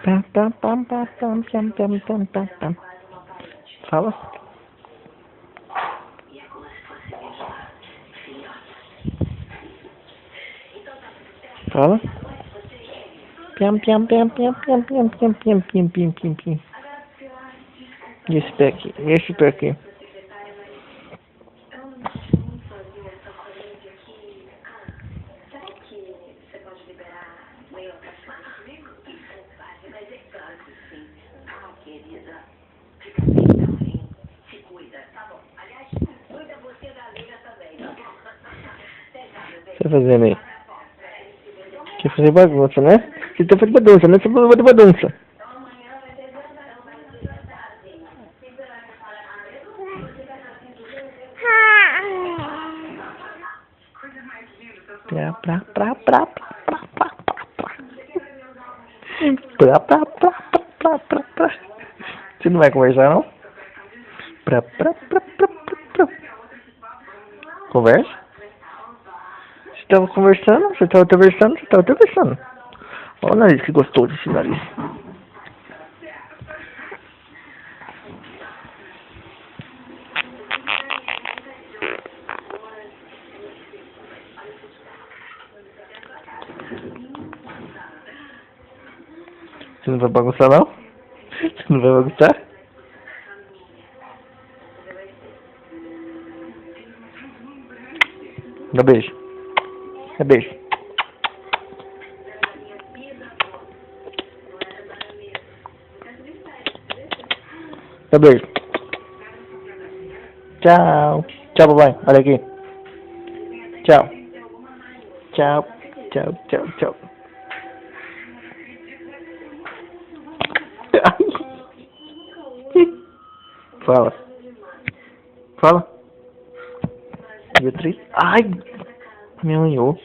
Pam, pam, pam, pam, pam, pam, pam, pam, pam, pam. Fala. Fala. Piam, piam, piam, piam, piam, piam, piam, piam, piam, piam, piam, piam. E esse pé aqui? E esse pé aqui? O que tá fazendo aí? Quer fazer bagunça, né? Você tá fazendo bagunça, né? Você tá fazendo bagunça. Pra, pra, pra, pra, pra, pra, pra, pra. Pra, pra, pra, pra, pra, pra. Você não vai conversar, não? Pra, pra, pra, pra, pra, pra. Conversa? Você tava conversando? Você tava conversando? Você tava conversando? Olha o nariz, que gostoso esse nariz. Você não vai bagunçar, não? Você não vai bagunçar? Dá beijo. Dá beijo. Dá beijo. Tchau. Tchau, papai. Olha aqui. Tchau. Tchau. Tchau, tchau, tchau. Fala. Fala. Beatriz. Ai, me arranhou.